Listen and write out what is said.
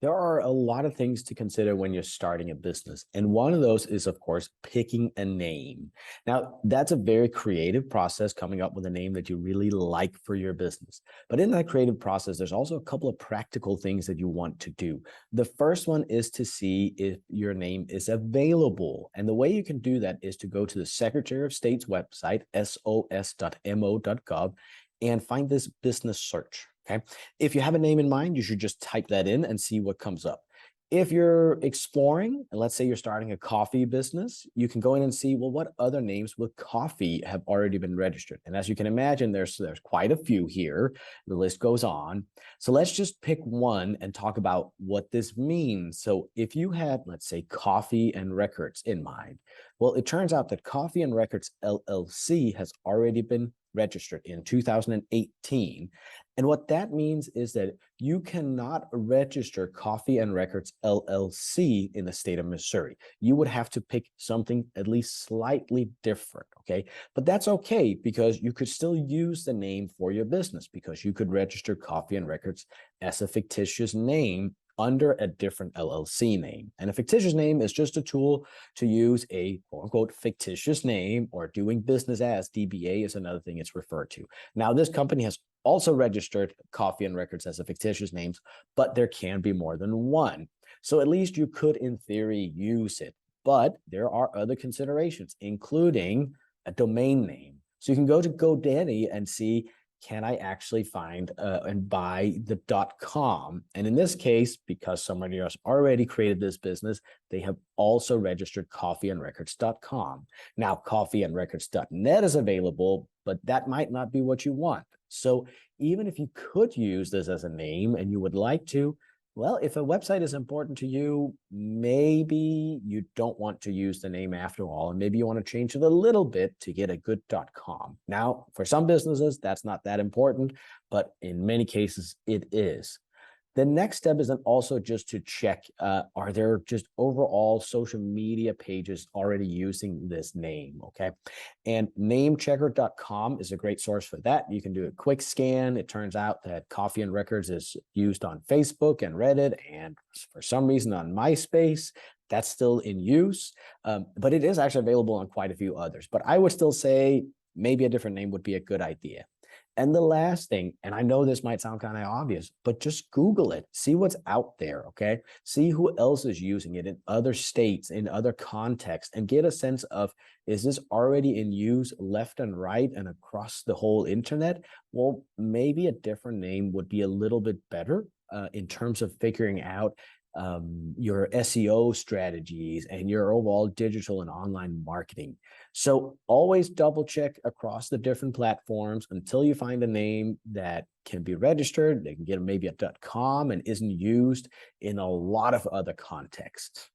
There are a lot of things to consider when you're starting a business. And one of those is, of course, picking a name. Now, that's a very creative process, coming up with a name that you really like for your business. But in that creative process, there's also a couple of practical things that you want to do. The first one is to see if your name is available. And the way you can do that is to go to the Secretary of State's website, sos.mo.gov, and find this business search. Okay. If you have a name in mind, you should just type that in and see what comes up. If you're exploring, and let's say you're starting a coffee business, you can go in and see, well, what other names with coffee have already been registered? And as you can imagine, there's quite a few here. The list goes on. So let's just pick one and talk about what this means. So if you had, let's say, Coffee and Records in mind, well, it turns out that Coffee and Records LLC has already been registered in 2018. And what that means is that you cannot register Coffee and Records LLC in the state of Missouri. You would have to pick something at least slightly different, okay? But that's okay because you could still use the name for your business because you could register Coffee and Records as a fictitious name under a different LLC name. And a fictitious name is just a tool to use a quote unquote fictitious name, or doing business as DBA is another thing it's referred to. Now, this company has also registered Coffee and Records as a fictitious names, but there can be more than one. So at least you could, in theory, use it. But there are other considerations, including a domain name. So you can go to GoDaddy and see, can I actually find and buy the .com? And in this case, because somebody else already created this business, they have also registered coffeeandrecords.com. Now, coffeeandrecords.net is available, but that might not be what you want. So even if you could use this as a name and you would like to, well, if a website is important to you, maybe you don't want to use the name after all, and maybe you want to change it a little bit to get a good .com. Now, for some businesses, that's not that important, but in many cases, it is. The next step is then also just to check, are there just overall social media pages already using this name, okay? And namechecker.com is a great source for that. You can do a quick scan. It turns out that Coffee and Records is used on Facebook and Reddit, and for some reason on MySpace. That's still in use, but it is actually available on quite a few others. But I would still say maybe a different name would be a good idea. And the last thing, and I know this might sound kind of obvious, but just Google it, see what's out there, okay? See who else is using it in other states, in other contexts, and get a sense of, is this already in use left and right and across the whole internet? Well, maybe a different name would be a little bit better in terms of figuring out your SEO strategies and your overall digital and online marketing. So always double check across the different platforms until you find a name that can be registered. They can get maybe a .com and isn't used in a lot of other contexts.